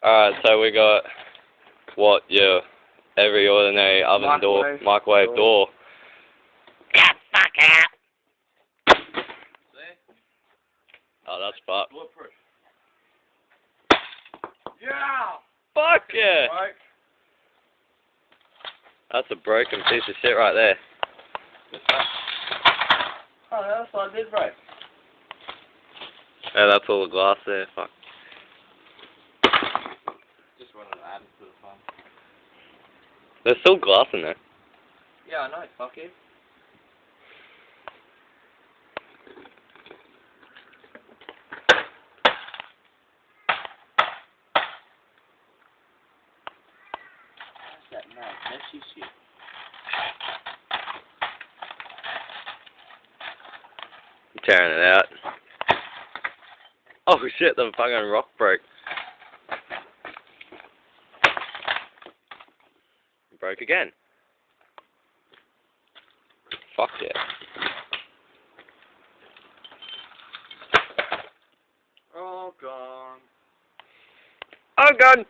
Alright, so we got what your every ordinary oven door, microwave door. Get the fuck out! See? Oh, that's fucked. Bulletproof. Yeah! Fuck yeah! Right. That's a broken piece of shit right there. Oh, that's what I did right. Yeah, that's all the glass there. Fuck. Just wanted to add it to the fun. There's still glass in there. Yeah, I know, fuck it. That's that mad messy shit. I'm tearing it out. Oh shit, the fucking rock broke. It broke again. Fuck yeah. Oh, gone. Oh god!